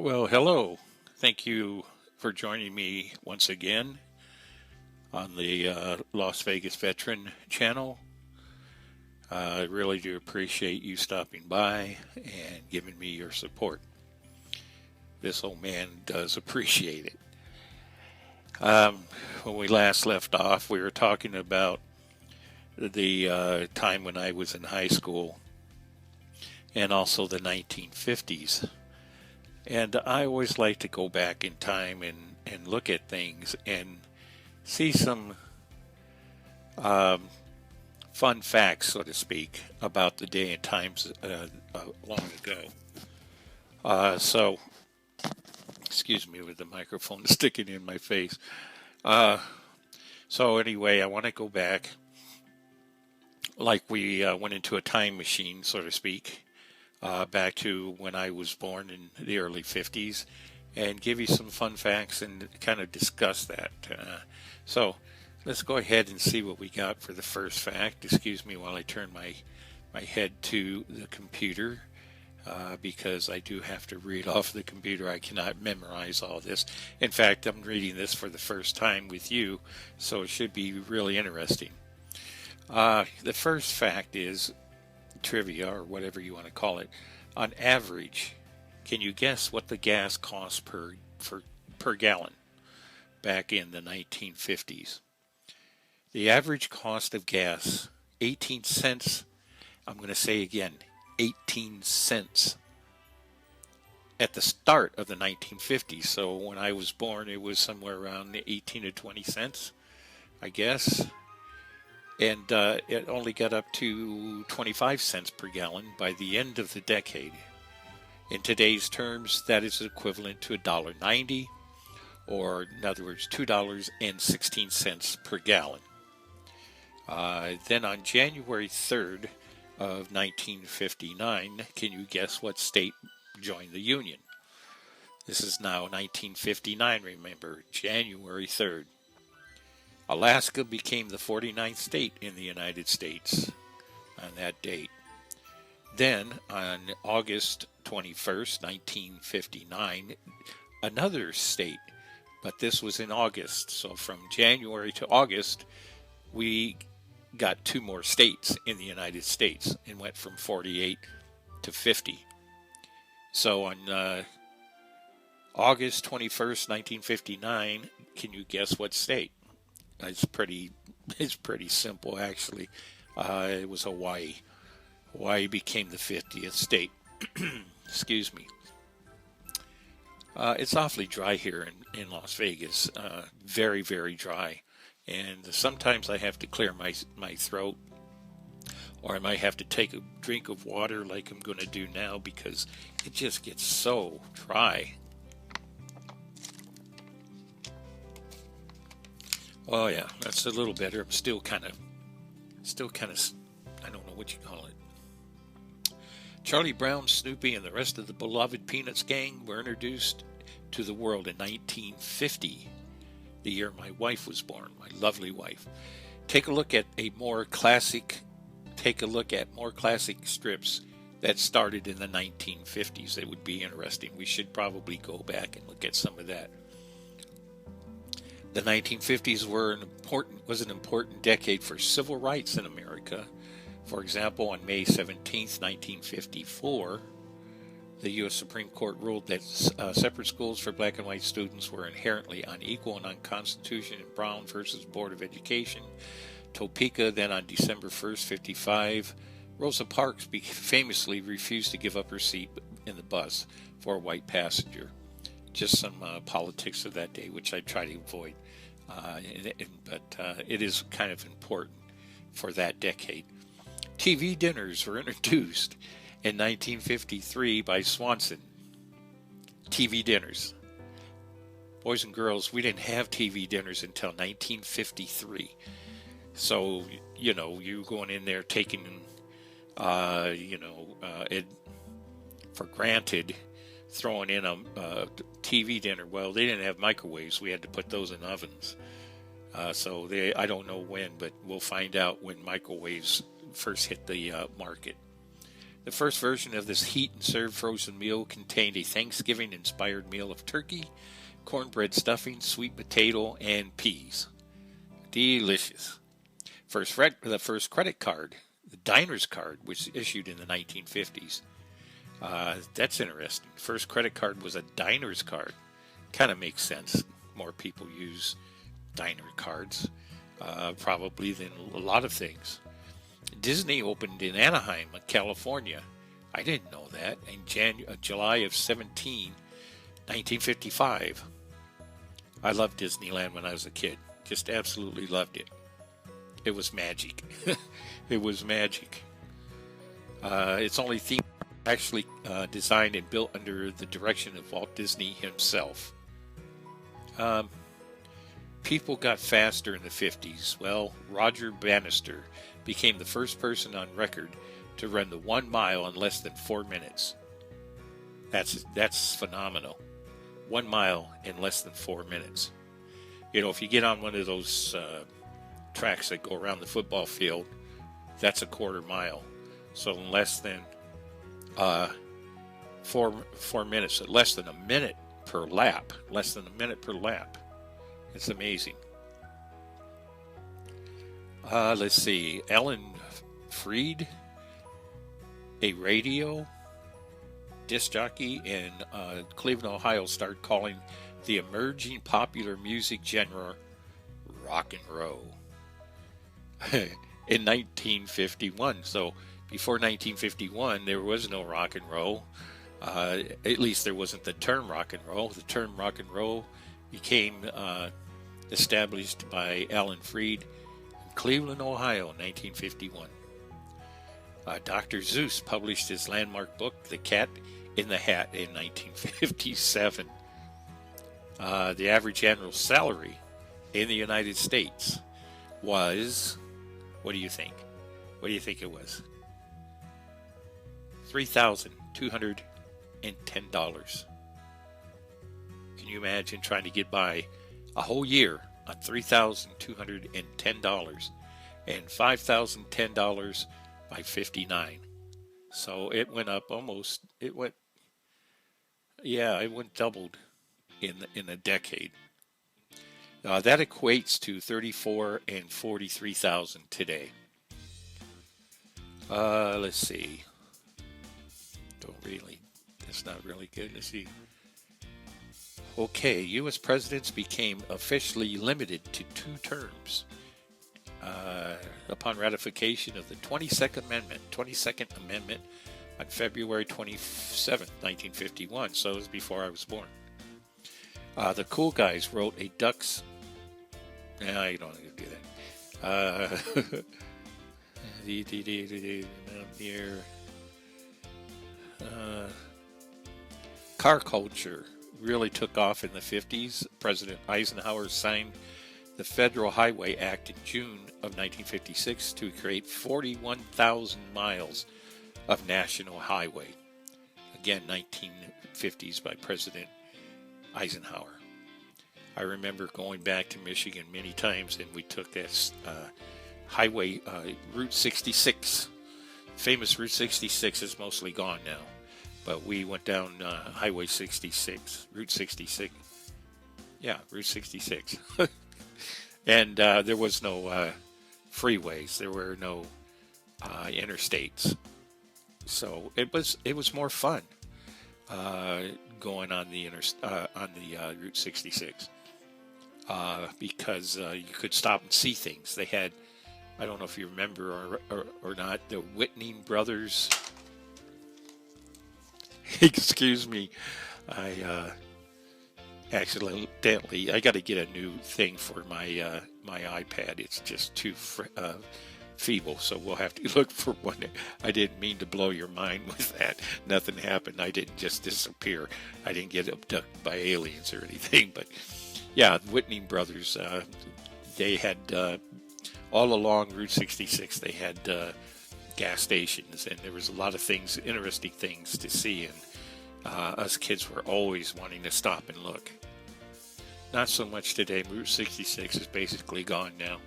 Well, hello. Thank you for joining me once again on the Las Vegas Veteran channel. I really do appreciate you stopping by and giving me your support. This old man does appreciate it. When we last left off, we were talking about the time when I was in high school and also the 1950s. And I always like to go back in time and look at things and see some fun facts, so to speak, about the day and times long ago. So, excuse me with the microphone sticking in my face. So anyway, I want to go back like we went into a time machine, so to speak, back to when I was born in the early 50s and give you some fun facts and kind of discuss that. So let's go ahead and see what we got for the first fact. Excuse me while I turn my head to the computer because I do have to read off the computer. I cannot memorize all this. In fact, I'm reading this for the first time with you, so it should be really interesting. The first fact is trivia, or whatever you want to call it. On average, can you guess what the gas cost per gallon back in the 1950s? The average cost of gas, 18 cents. I'm going to say again, 18 cents at the start of the 1950s. So when I was born, it was somewhere around 18 to 20 cents, I guess. And it only got up to 25 cents per gallon by the end of the decade. In today's terms, that is equivalent to $1.90, or in other words, $2.16 per gallon. Then on January 3rd of 1959, can you guess what state joined the Union? This is now 1959, remember, January 3rd. Alaska became the 49th state in the United States on that date. Then, on August 21st, 1959, another state, but this was in August. So from January to August, we got two more states in the United States and went from 48 to 50. So on August 21st, 1959, can you guess what state? It's pretty simple, actually. It was Hawaii. Hawaii became the 50th state. Excuse me. It's awfully dry here in Las Vegas. Very, very dry. And sometimes I have to clear my throat, or I might have to take a drink of water like I'm going to do now because it just gets so dry. Oh yeah, that's a little better. I'm still kind of, I don't know what you call it. Charlie Brown, Snoopy, and the rest of the beloved Peanuts gang were introduced to the world in 1950, the year my wife was born, my lovely wife. Take a look at more classic strips that started in the 1950s. It would be interesting. We should probably go back and look at some of that. The 1950s was an important decade for civil rights in America. For example, on May 17, 1954, the U.S. Supreme Court ruled that separate schools for black and white students were inherently unequal and unconstitutional in Brown versus Board of Education. Topeka, then on December 1st, 55, Rosa Parks famously refused to give up her seat in the bus for a white passenger. Just some politics of that day, which I try to avoid. But it is kind of important for that decade. TV dinners were introduced in 1953 by Swanson. TV dinners. Boys and girls, we didn't have TV dinners until 1953. So, you going in there taking, it for granted, throwing in a TV dinner. Well, they didn't have microwaves. We had to put those in ovens. I don't know when, but we'll find out when microwaves first hit the market. The first version of this heat and serve frozen meal contained a Thanksgiving inspired meal of turkey, cornbread stuffing, sweet potato, and peas. Delicious. The first credit card, the diner's card, was issued in the 1950s. That's interesting. First credit card was a diner's card. Kind of makes sense. More people use diner cards, probably, than a lot of things. Disney opened in Anaheim, California. I didn't know that. In July of 1955. I loved Disneyland when I was a kid. Just absolutely loved it. It was magic. It was magic. It's only theme actually designed and built under the direction of Walt Disney himself. People got faster in the 50s. Well, Roger Bannister became the first person on record to run the 1 mile in less than 4 minutes. That's phenomenal. 1 mile in less than 4 minutes. You know, if you get on one of those tracks that go around the football field, that's a quarter mile. So in less than 4 minutes, less than a minute per lap. Less than a minute per lap. It's amazing. Let's see. Ellen Freed, a radio disc jockey in Cleveland, Ohio, started calling the emerging popular music genre rock and roll in 1951. So before 1951, there was no rock and roll. At least there wasn't the term rock and roll. The term rock and roll became established by Alan Freed in Cleveland, Ohio, in 1951. Dr. Seuss published his landmark book, The Cat in the Hat, in 1957. The average annual salary in the United States was, what do you think? What do you think it was? $3,210. Can you imagine trying to get by a whole year on $3,210 and $5,010 by 59? So it went up almost. It went doubled in a decade. That equates to 34 and 43,000 today. Let's see. That's not really good. Let's see. Okay, U.S. presidents became officially limited to 2 terms upon ratification of the 22nd Amendment on February 27, 1951. So it was before I was born. The cool guys wrote a Ducks. No, you don't need to do that. Here. Car culture really took off in the 50s. President Eisenhower signed the Federal Highway Act in June of 1956 to create 41,000 miles of national highway. Again, 1950s by President Eisenhower. I remember going back to Michigan many times, and we took this highway, Route 66. Famous Route 66 is mostly gone now, but we went down Highway 66, Route 66. Yeah, Route 66. And there was no freeways. There were no interstates. So it was more fun going on the Route 66 because you could stop and see things. They had, I don't know if you remember or not, the Whitney brothers. Excuse me, I accidentally, I got to get a new thing for my my iPad. It's just too feeble, so we'll have to look for one. I didn't mean to blow your mind with that. Nothing happened. I didn't just disappear. I didn't get abducted by aliens or anything. But yeah, Whitney brothers, they had all along Route 66, they had gas stations, and there was a lot of things, interesting things to see, and us kids were always wanting to stop and look. Not so much today. Route 66 is basically gone now.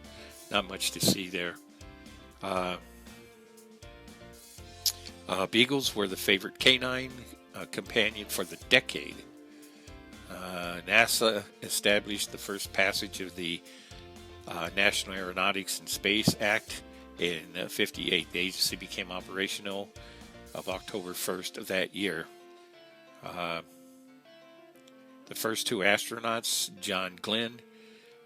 Not much to see there. Beagles were the favorite canine companion for the decade. NASA established the first passage of the National Aeronautics and Space Act in '58. The agency became operational of October 1st of that year. The first two astronauts, John Glenn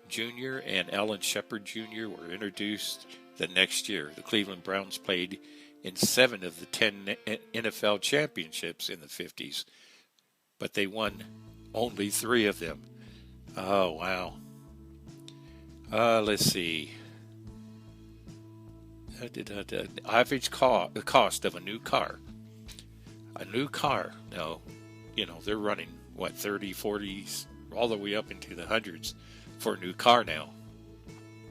Jr. and Alan Shepard Jr., were introduced the next year. The Cleveland Browns played in 7 of the 10 NFL championships in the 50s, but they won only 3 of them. Oh, wow. Let's see. Average cost of a new car. A new car. Now, they're running, 30, 40s, all the way up into the hundreds for a new car now.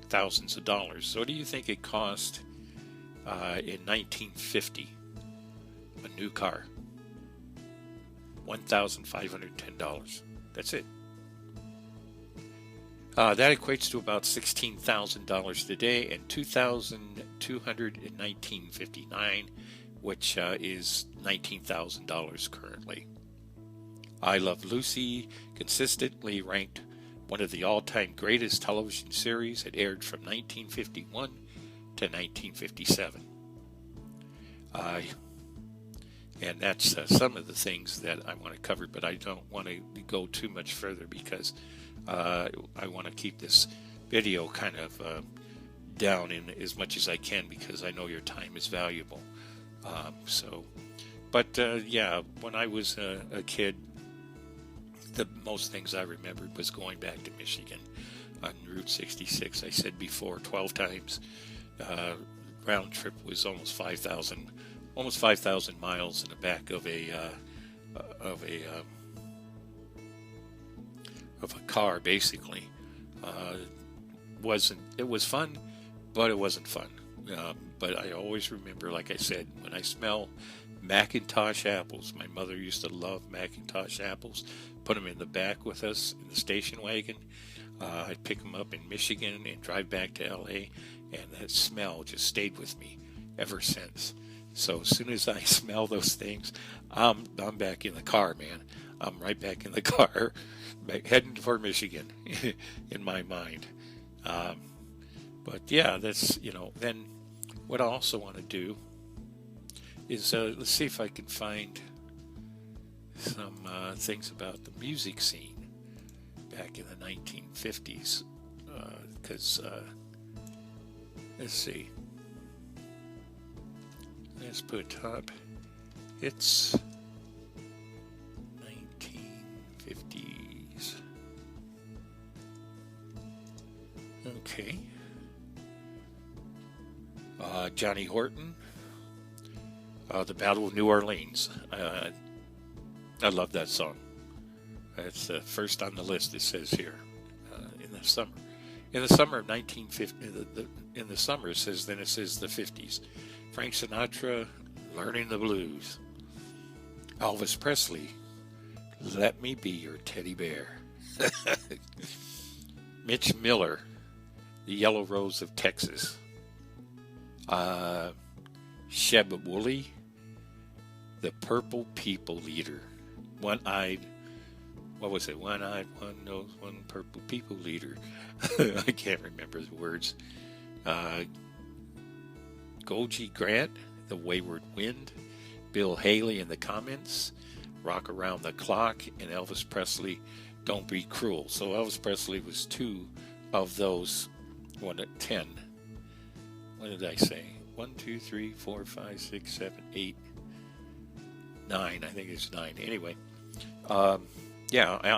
Thousands of dollars. So what do you think it cost in 1950? A new car. $1,510. That's it. That equates to about $16,000 today and $2,219.59, which is $19,000 currently. I Love Lucy consistently ranked one of the all-time greatest television series. It aired from 1951 to 1957. And that's some of the things that I want to cover, but I don't want to go too much further because I want to keep this video kind of down in as much as I can because I know your time is valuable. Yeah, when I was a kid, the most things I remembered was going back to Michigan on Route 66. I said before, 12 times. Round trip was almost 5,000 miles in the back of a car, basically. It was fun, but it wasn't fun. But I always remember, like I said, when I smell Macintosh apples, my mother used to love Macintosh apples, put them in the back with us in the station wagon. I'd pick them up in Michigan and drive back to LA, and that smell just stayed with me ever since. So as soon as I smell those things, I'm back in the car, man. I'm right back in the car, heading for Michigan in my mind. But yeah, that's, then what I also want to do is, let's see if I can find some things about the music scene back in the 1950s. Because, let's see. Let's put up. It's 1950s. Okay. Johnny Horton. The Battle of New Orleans. I love that song. It's the first on the list, it says here, in the summer. In the summer of 1950, in the summer it says the 50s. Frank Sinatra, Learning the Blues. Elvis Presley, Let Me Be Your Teddy Bear. Mitch Miller, The Yellow Rose of Texas. Sheb Wooley, The Purple People Leader. One-eyed, one-eyed, one-nosed, one purple people leader. I can't remember the words. Golgi Grant, The Wayward Wind. Bill Haley in the Comments. Rock Around the Clock. And Elvis Presley, Don't Be Cruel. So Elvis Presley was 2 of those 10. What did I say? 1, 2, 3, 4, 5, 6, 7, 8, 9. I think it's 9. Anyway,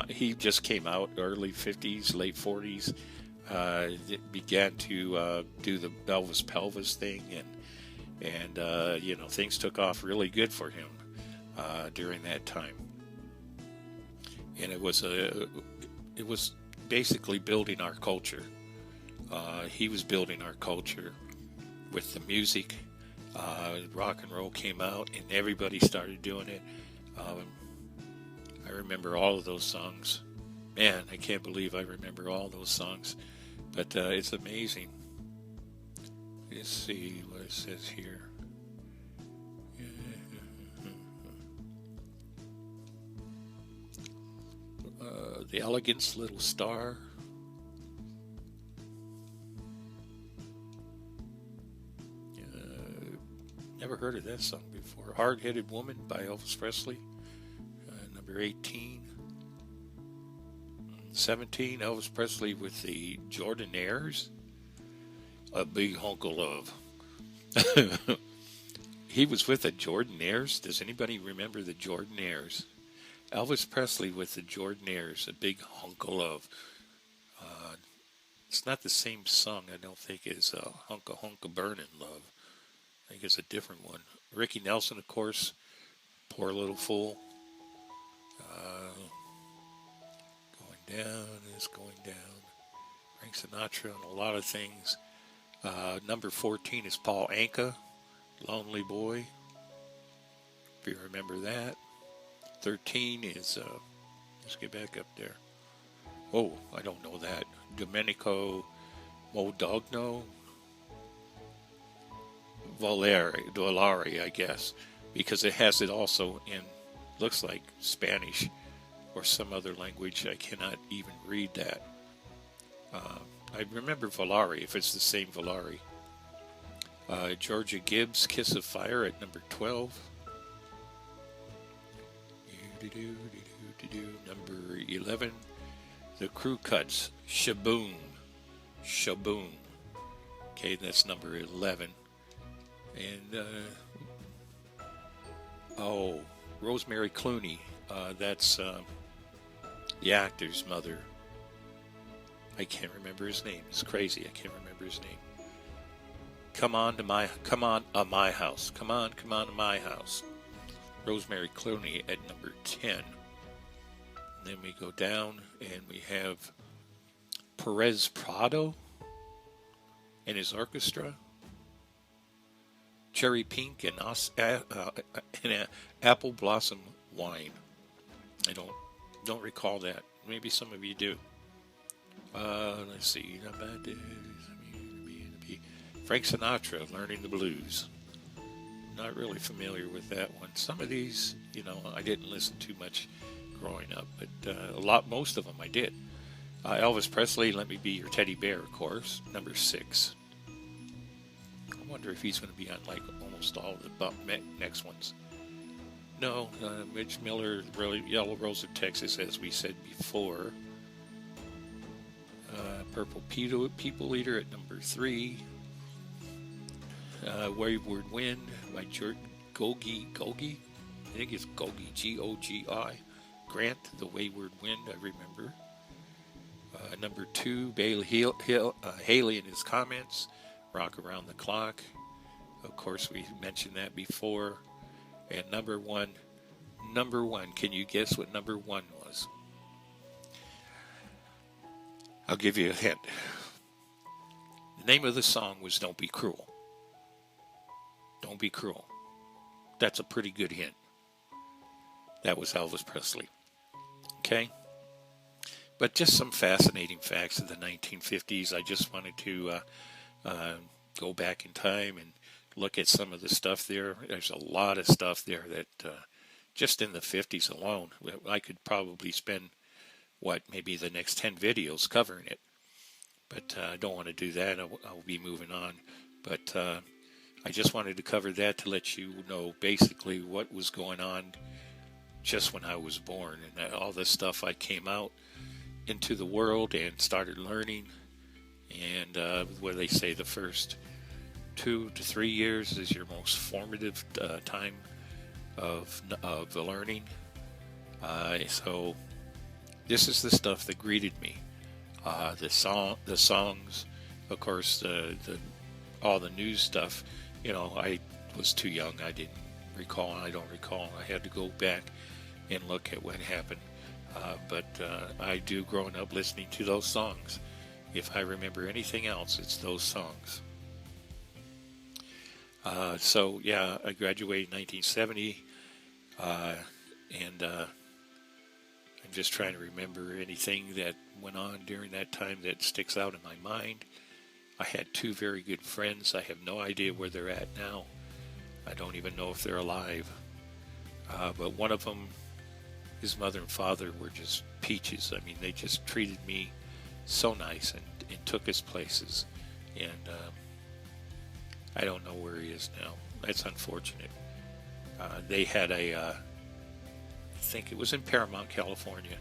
he just came out early 50s, late 40s. Began to do the Elvis Pelvis thing, and things took off really good for him during that time. And it was basically building our culture. He was building our culture with the music. Rock and roll came out, and everybody started doing it. I remember all of those songs. Man, I can't believe I remember all those songs. But it's amazing. Let's see what it says here. The Elegance Little Star. Never heard of that song before. Hard Headed Woman by Elvis Presley. Number 18. 17, Elvis Presley with the Jordanaires. A Big Hunk of Love. He was with the Jordanaires. Does anybody remember the Jordanaires? Elvis Presley with the Jordanaires, A Big Hunk of Love. It's not the same song, I don't think, as Hunk of Burnin' Love. I think it's a different one. Ricky Nelson, of course, Poor Little Fool. Going down is going down. Frank Sinatra on a lot of things. Number 14 is Paul Anka, Lonely Boy, if you remember that. 13 is, let's get back up there. Oh, I don't know that. Domenico Modugno. Volare, I guess, because it has it also in, looks like Spanish or some other language. I cannot even read that. I remember Volare, if it's the same Volare. Georgia Gibbs, Kiss of Fire at number 12. Number 11, The Crew Cuts, Shaboom. Shaboom. Okay, that's number 11. And, Rosemary Clooney. That's the actor's mother. I can't remember his name. It's crazy. I can't remember his name. Come on to my house. Come on to my house. Rosemary Clooney at number 10. And then we go down and we have Perez Prado and his orchestra. Cherry Pink and Apple Blossom Wine. I don't recall that. Maybe some of you do. Let's see. Frank Sinatra, Learning the Blues. Not really familiar with that one. Some of these, I didn't listen too much growing up, but most of them I did. Elvis Presley, Let Me Be Your Teddy Bear, of course, number 6. I wonder if he's going to be on like almost all the next ones. No, Mitch Miller, Yellow Rose of Texas, as we said before. Purple People Eater at number 3. Wayward Wind by Gogi. I think it's Gogi, G-O-G-I. Grant, The Wayward Wind, I remember. Number 2, Haley and His Comments, Rock Around the Clock. Of course, we mentioned that before. And number one, can you guess what number 1 was? I'll give you a hint. The name of the song was Don't Be Cruel. Don't Be Cruel. That's a pretty good hint. That was Elvis Presley. Okay? But just some fascinating facts of the 1950s. I just wanted to go back in time and look at some of the stuff there. There's a lot of stuff there that just in the 50s alone, I could probably spend, maybe the next 10 videos covering it. But I don't want to do that. I'll be moving on. But I just wanted to cover that to let you know basically what was going on just when I was born. And all this stuff I came out into the world and started learning. And what they say, the first 2 to 3 years is your most formative time of the learning. So this is the stuff that greeted me. The songs, of course, all the news stuff. I was too young. I didn't recall. I don't recall. I had to go back and look at what happened. But I do, growing up, listening to those songs. If I remember anything else, it's those songs. So, yeah, I graduated in 1970, and I'm just trying to remember anything that went on during that time that sticks out in my mind. I had 2 very good friends. I have no idea where they're at now. I don't even know if they're alive. But one of them his mother and father were just peaches. I mean, they just treated me so nice and took us places. And I don't know where he is now. That's unfortunate. They had I think it was in Paramount, California,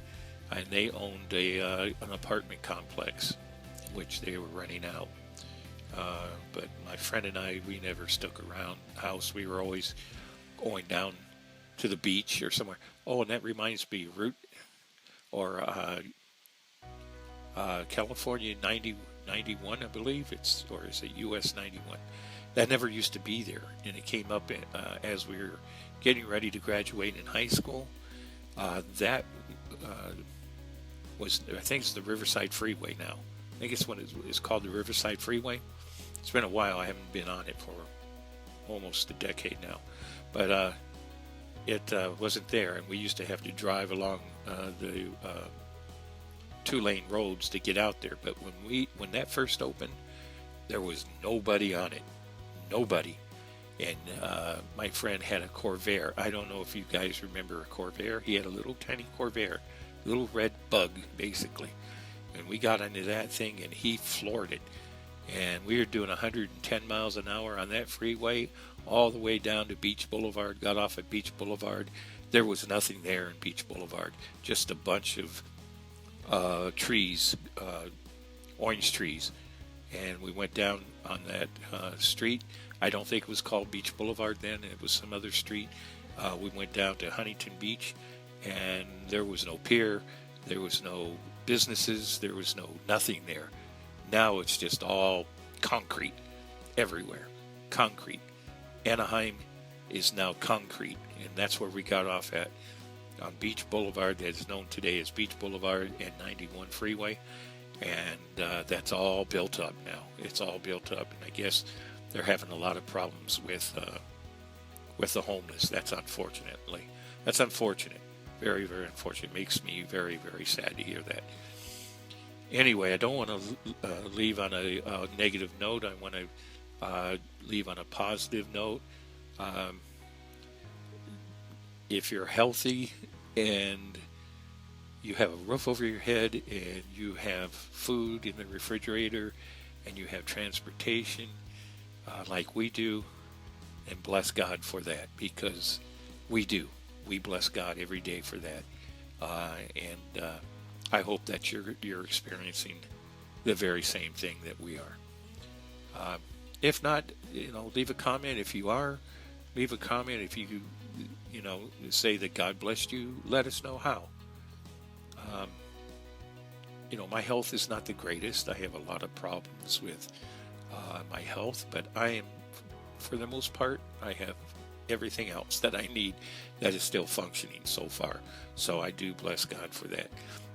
and they owned an apartment complex, which they were renting out. But my friend and I, we never stuck around the house. We were always going down to the beach or somewhere. Oh, and that reminds me, Route or California 91, I believe it's, or is it US 91? That never used to be there, and it came up as we were getting ready to graduate in high school. That was, I think it's the Riverside Freeway now. I think it's when it's called the Riverside Freeway. It's been a while. I haven't been on it for almost a decade now. But it wasn't there, and we used to have to drive along the two-lane roads to get out there. But when that first opened, there was nobody on it. Nobody. And my friend had a Corvair. I don't know if you guys remember a Corvair. He had a little tiny Corvair, little red bug, basically. And we got into that thing, and he floored it. And we were doing 110 miles an hour on that freeway all the way down to Beach Boulevard. Got off at Beach Boulevard. There was nothing there in Beach Boulevard, just a bunch of trees, orange trees. And we went down on that street. I don't think it was called Beach Boulevard then. It was some other street. We went down to Huntington Beach, and there was no pier. There was no businesses. There was nothing there. Now it's just all concrete everywhere. Concrete. Anaheim is now concrete, and that's where we got off at, on Beach Boulevard, that is known today as Beach Boulevard and 91 Freeway. And that's all built up now. It's all built up, and I guess they're having a lot of problems with the homeless. That's unfortunate. Very, very unfortunate. It makes me very, very sad to hear that. Anyway, I don't want to leave on a negative note. I want to leave on a positive note. If you're healthy and you have a roof over your head and you have food in the refrigerator and you have transportation like we do, and bless God for that, because we do. We bless God every day for that. And I hope that you're experiencing the very same thing that we are. If not, leave a comment. If you are, leave a comment. If you say that God blessed you, let us know how. My health is not the greatest. I have a lot of problems with my health, but I am, for the most part, I have everything else that I need that is still functioning so far. So I do bless God for that.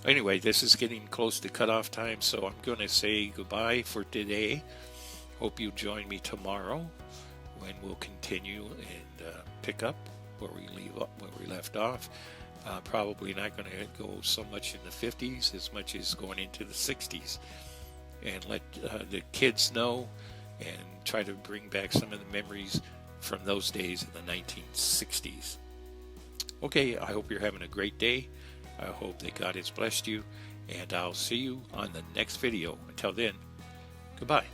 Anyway, this is getting close to cutoff time, so I'm going to say goodbye for today. Hope you join me tomorrow when we'll continue and pick up where we left off. Probably not going to go so much in the 50s as much as going into the 60s, and let the kids know and try to bring back some of the memories from those days in the 1960s. Okay, I hope you're having a great day. I hope that God has blessed you, and I'll see you on the next video. Until then, goodbye.